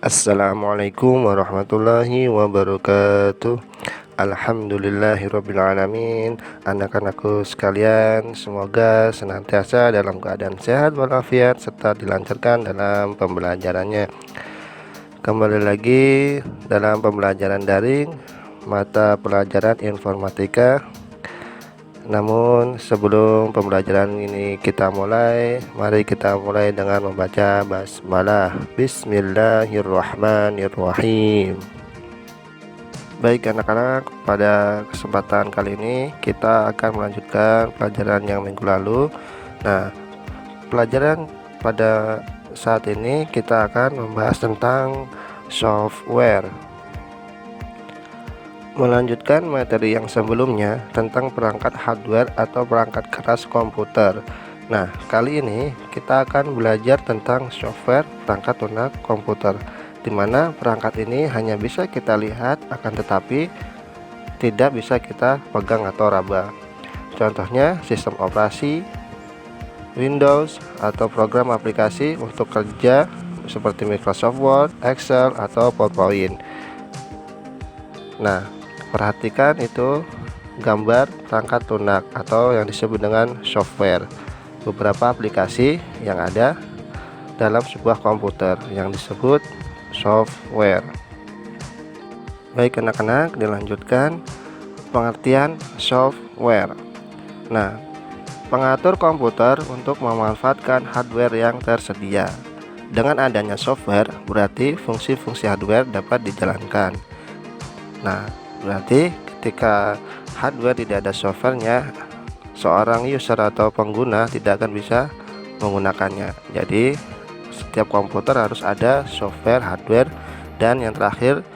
Assalamualaikum warahmatullahi wabarakatuh. Alhamdulillahirabbil alamin. Anak-anakku sekalian, semoga senantiasa dalam keadaan sehat walafiat serta dilancarkan dalam pembelajarannya. Kembali lagi dalam pembelajaran daring mata pelajaran informatika. Namun sebelum pembelajaran ini kita mulai, mari kita mulai dengan membaca basmalah. Bismillahirrahmanirrahim. Baik anak-anak, pada kesempatan kali ini kita akan melanjutkan pelajaran yang minggu lalu. Nah, pelajaran pada saat ini kita akan membahas tentang software. Melanjutkan materi yang sebelumnya tentang perangkat hardware atau perangkat keras komputer. Nah, kali ini kita akan belajar tentang software perangkat lunak komputer, di mana perangkat ini hanya bisa kita lihat akan tetapi tidak bisa kita pegang atau raba. Contohnya sistem operasi, Windows, atau program aplikasi untuk kerja seperti Microsoft Word, Excel, atau PowerPoint. Nah, perhatikan itu gambar perangkat lunak atau yang disebut dengan software. Beberapa aplikasi yang ada dalam sebuah komputer yang disebut software. Baik anak-anak, dilanjutkan pengertian software. Nah, pengatur komputer untuk memanfaatkan hardware yang tersedia. Dengan adanya software, berarti fungsi-fungsi hardware dapat dijalankan. Nah, berarti ketika hardware tidak ada softwarenya, seorang user atau pengguna tidak akan bisa menggunakannya. Jadi setiap komputer harus ada software, hardware, dan yang terakhir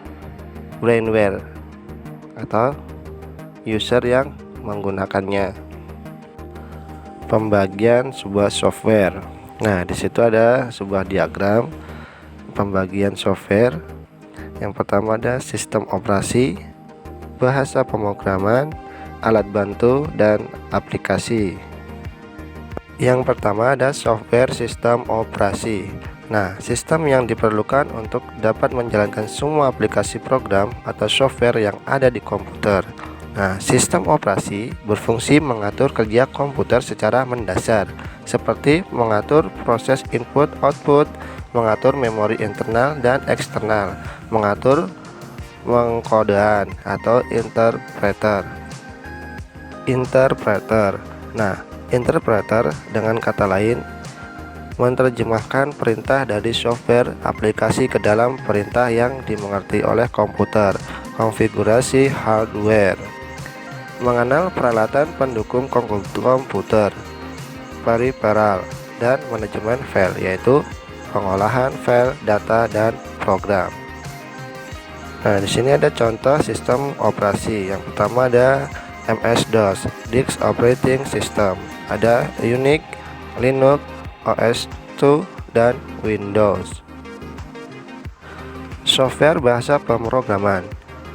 brainware atau user yang menggunakannya. Pembagian sebuah software. Nah, di situ ada sebuah diagram pembagian software. Yang pertama ada sistem operasi, bahasa pemrograman, alat bantu, dan aplikasi. Yang pertama ada software sistem operasi. Nah, sistem yang diperlukan untuk dapat menjalankan semua aplikasi program atau software yang ada di komputer. Nah, sistem operasi berfungsi mengatur kerja komputer secara mendasar, seperti mengatur proses input-output, mengatur memori internal dan eksternal, mengatur pengkodean atau interpreter. Nah, interpreter dengan kata lain menerjemahkan perintah dari software aplikasi ke dalam perintah yang dimengerti oleh komputer. Konfigurasi hardware, mengenal peralatan pendukung komputer, peripheral, dan manajemen file, yaitu pengolahan file, data, dan program. Nah, di sini ada contoh sistem operasi. Yang pertama ada MS-DOS, Disk Operating System. Ada Unix, Linux, OS/2, dan Windows. Software bahasa pemrograman,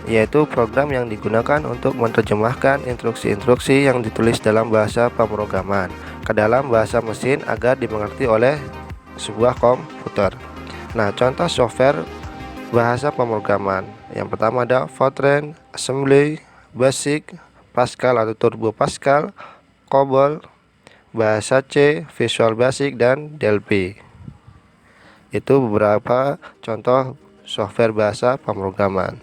yaitu program yang digunakan untuk menerjemahkan instruksi-instruksi yang ditulis dalam bahasa pemrograman ke dalam bahasa mesin agar dimengerti oleh sebuah komputer. Nah, contoh software bahasa pemrograman. Yang pertama ada Fortran, Assembly, Basic, Pascal atau Turbo Pascal, COBOL, bahasa C, Visual Basic, dan Delphi. Itu beberapa contoh software bahasa pemrograman.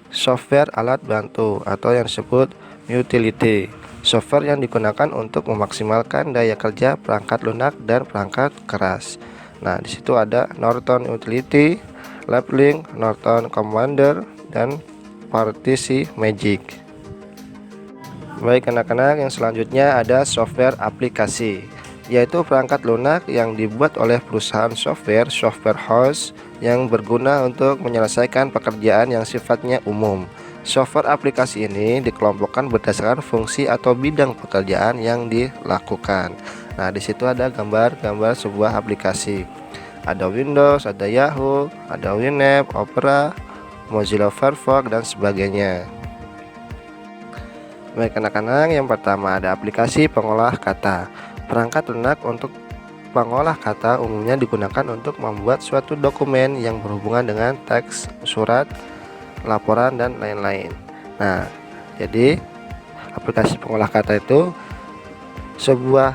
Software alat bantu atau yang disebut utility, software yang digunakan untuk memaksimalkan daya kerja perangkat lunak dan perangkat keras. Nah, di situ ada Norton Utility, Laplink, Norton Commander, dan Partisi Magic. Baik anak-anak, yang selanjutnya ada software aplikasi, yaitu perangkat lunak yang dibuat oleh perusahaan software house yang berguna untuk menyelesaikan pekerjaan yang sifatnya umum. Software aplikasi ini dikelompokkan berdasarkan fungsi atau bidang pekerjaan yang dilakukan. Nah, di situ ada gambar-gambar sebuah aplikasi. Ada Windows, ada Yahoo, ada Winamp, Opera, Mozilla Firefox, dan sebagainya. Baik anak-anak, yang pertama ada aplikasi pengolah kata, perangkat lunak untuk pengolah kata umumnya digunakan untuk membuat suatu dokumen yang berhubungan dengan teks, surat, laporan, dan lain-lain. Nah, jadi aplikasi pengolah kata itu sebuah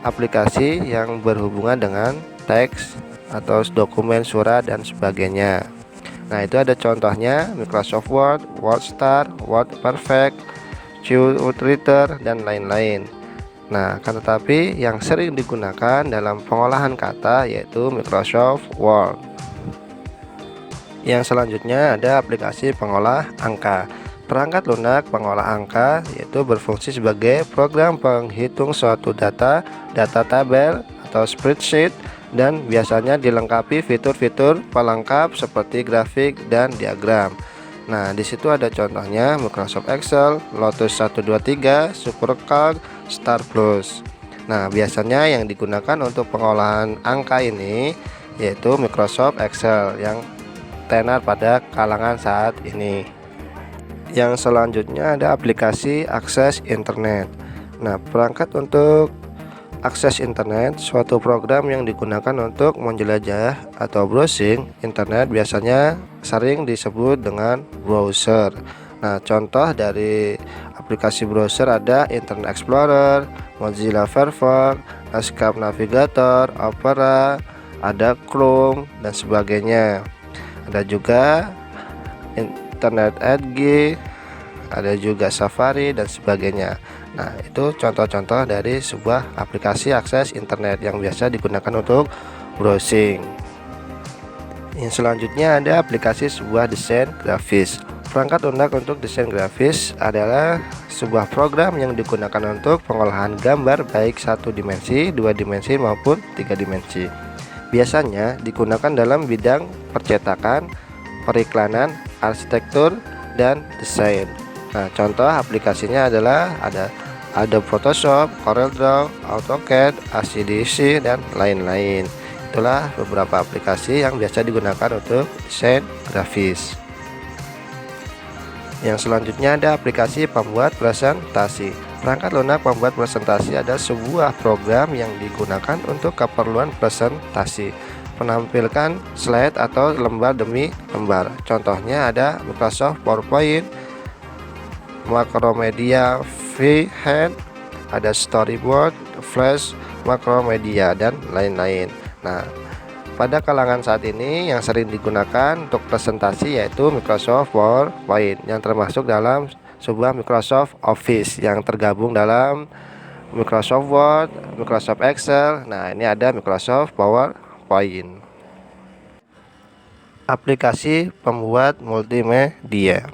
aplikasi yang berhubungan dengan teks atau dokumen, surat, dan sebagainya. Nah, itu ada contohnya Microsoft Word, WordStar, Word Perfect, QWriter, dan lain-lain. Nah, tetapi yang sering digunakan dalam pengolahan kata yaitu Microsoft Word. Yang selanjutnya ada aplikasi pengolah angka. Perangkat lunak pengolah angka yaitu berfungsi sebagai program penghitung suatu data tabel atau spreadsheet, dan biasanya dilengkapi fitur-fitur pelengkap seperti grafik dan diagram. Nah, di situ ada contohnya Microsoft Excel, Lotus 123, SuperCalc, Star Plus. Nah, biasanya yang digunakan untuk pengolahan angka ini yaitu Microsoft Excel yang tenar pada kalangan saat ini. Yang selanjutnya ada aplikasi akses internet. Nah, perangkat untuk akses internet suatu program yang digunakan untuk menjelajah atau browsing internet, biasanya sering disebut dengan browser. Nah, contoh dari aplikasi browser ada Internet Explorer, Mozilla Firefox, Escape Navigator, Opera, ada Chrome, dan sebagainya. Ada juga Internet Edge, ada juga Safari, dan sebagainya. Nah, itu contoh-contoh dari sebuah aplikasi akses internet yang biasa digunakan untuk browsing. Yang selanjutnya ada aplikasi sebuah desain grafis. Perangkat lunak untuk desain grafis adalah sebuah program yang digunakan untuk pengolahan gambar baik 1 dimensi, 2 dimensi maupun 3 dimensi. Biasanya digunakan dalam bidang percetakan, periklanan, arsitektur, dan desain. Nah, contoh aplikasinya adalah ada Adobe Photoshop, CorelDRAW, AutoCAD, ACDC, dan lain-lain. Itulah beberapa aplikasi yang biasa digunakan untuk desain grafis. Yang selanjutnya ada aplikasi pembuat presentasi. Perangkat lunak pembuat presentasi adalah sebuah program yang digunakan untuk keperluan presentasi, menampilkan slide atau lembar demi lembar. Contohnya ada Microsoft PowerPoint, Macromedia Freehand, ada Storyboard, Flash, Macromedia, dan lain-lain. Nah, pada kalangan saat ini yang sering digunakan untuk presentasi yaitu Microsoft PowerPoint, yang termasuk dalam sebuah Microsoft Office yang tergabung dalam Microsoft Word, Microsoft Excel. Nah, ini ada Microsoft PowerPoint. Aplikasi pembuat multimedia.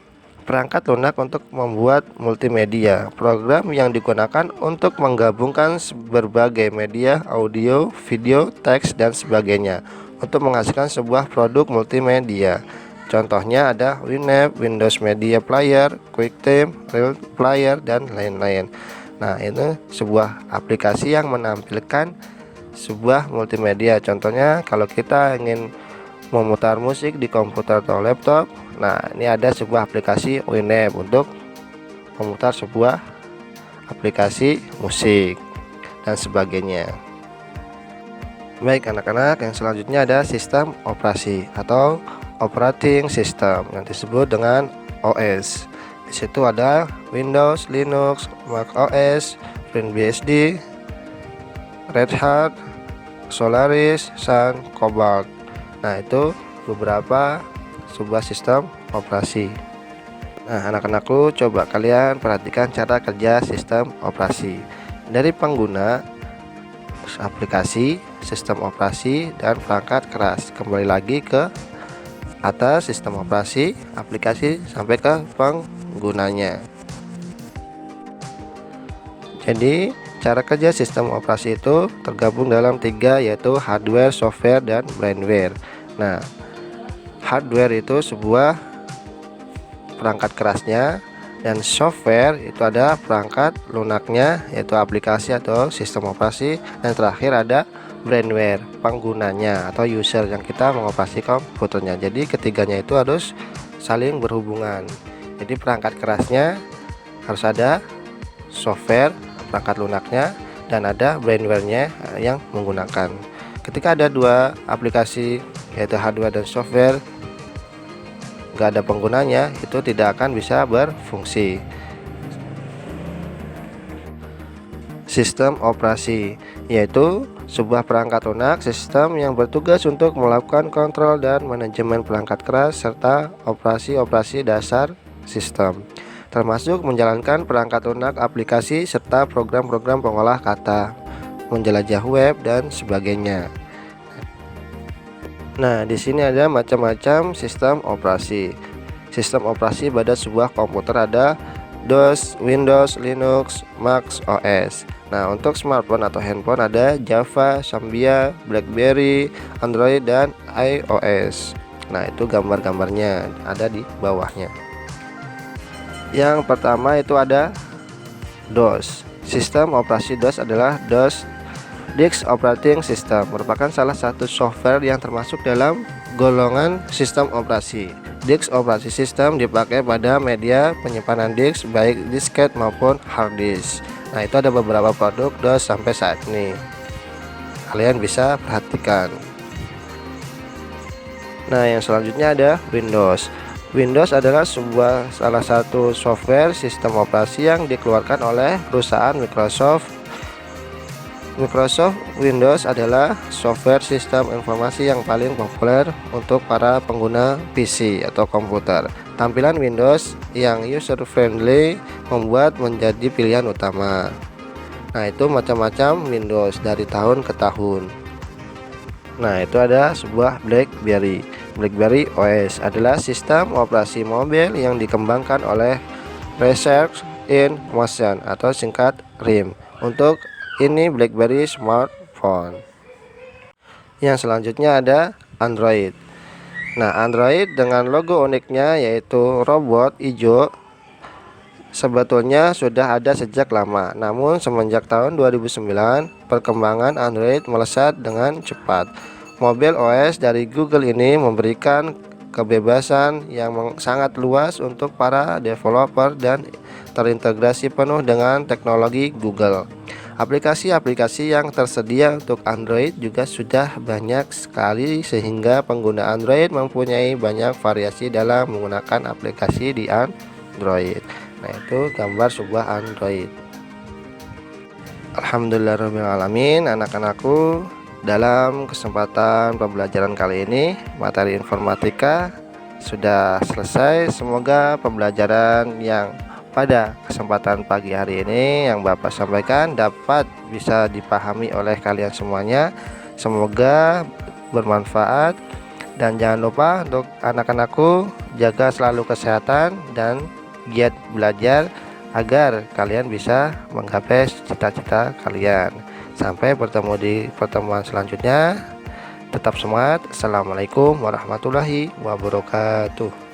Perangkat lunak untuk membuat multimedia, program yang digunakan untuk menggabungkan berbagai media, audio, video, teks, dan sebagainya untuk menghasilkan sebuah produk multimedia. Contohnya ada Winamp, Windows Media Player, QuickTime, Real Player, dan lain-lain. Nah, ini sebuah aplikasi yang menampilkan sebuah multimedia. Contohnya kalau kita ingin memutar musik di komputer atau laptop, nah ini ada sebuah aplikasi Winamp untuk memutar sebuah aplikasi musik dan sebagainya. Baik anak-anak, yang selanjutnya ada sistem operasi atau operating system yang disebut dengan OS. Di situ ada Windows, Linux, Mac OS, FreeBSD, Red Hat, Solaris, Sun, Cobalt. Nah, itu beberapa sebuah sistem operasi. Nah, anak-anakku, coba kalian perhatikan cara kerja sistem operasi dari pengguna, aplikasi, sistem operasi, dan perangkat keras. Kembali lagi ke atas, sistem operasi, aplikasi, sampai ke penggunanya. Jadi cara kerja sistem operasi itu tergabung dalam 3, yaitu hardware, software, dan firmware. Nah, hardware itu sebuah perangkat kerasnya, dan software itu ada perangkat lunaknya, yaitu aplikasi atau sistem operasi, dan terakhir ada firmware, penggunanya atau user yang kita mengoperasi komputernya. Jadi ketiganya itu harus saling berhubungan. Jadi perangkat kerasnya harus ada software, perangkat lunaknya, dan ada brainware-nya yang menggunakan. Ketika ada dua aplikasi yaitu hardware dan software nggak ada penggunanya, itu tidak akan bisa berfungsi. Sistem operasi yaitu sebuah perangkat lunak sistem yang bertugas untuk melakukan kontrol dan manajemen perangkat keras serta operasi-operasi dasar sistem, termasuk menjalankan perangkat lunak aplikasi serta program-program pengolah kata, menjelajah web dan sebagainya. Nah, di sini ada macam-macam sistem operasi. Sistem operasi pada sebuah komputer ada DOS, Windows, Linux, Mac OS. Nah, untuk smartphone atau handphone ada Java, Symbian, BlackBerry, Android, dan iOS. Nah, itu gambar-gambarnya ada di bawahnya. Yang pertama itu ada DOS. Sistem operasi DOS adalah DOS Disk Operating System, merupakan salah satu software yang termasuk dalam golongan sistem operasi. Disk operasi sistem dipakai pada media penyimpanan disk baik disket maupun hard disk. Nah, itu ada beberapa produk DOS sampai saat ini. Kalian bisa perhatikan. Nah, yang selanjutnya ada Windows. Windows adalah salah satu software sistem operasi yang dikeluarkan oleh perusahaan Microsoft. Microsoft Windows adalah software sistem informasi yang paling populer untuk para pengguna PC atau komputer. Tampilan Windows yang user friendly membuat menjadi pilihan utama. Nah, itu macam-macam Windows dari tahun ke tahun. Nah, itu ada sebuah BlackBerry. BlackBerry OS adalah sistem operasi mobil yang dikembangkan oleh Research in Motion atau singkat RIM. Untuk ini BlackBerry smartphone. Yang selanjutnya ada Android. Nah, Android dengan logo uniknya yaitu robot hijau sebetulnya sudah ada sejak lama. Namun semenjak tahun 2009 perkembangan Android melesat dengan cepat. Mobil OS dari Google ini memberikan kebebasan yang sangat luas untuk para developer dan terintegrasi penuh dengan teknologi Google. Aplikasi-aplikasi yang tersedia untuk Android juga sudah banyak sekali sehingga pengguna Android mempunyai banyak variasi dalam menggunakan aplikasi di Android. Nah, itu gambar sebuah Android. Alhamdulillahirrahmanirrahim, anak-anakku, dalam kesempatan pembelajaran kali ini materi informatika sudah selesai. Semoga pembelajaran yang pada kesempatan pagi hari ini yang Bapak sampaikan dapat bisa dipahami oleh kalian semuanya. Semoga bermanfaat, dan jangan lupa untuk anak-anakku jaga selalu kesehatan dan giat belajar agar kalian bisa menggapai cita-cita kalian. Sampai bertemu di pertemuan selanjutnya. Tetap semangat. Assalamualaikum warahmatullahi wabarakatuh.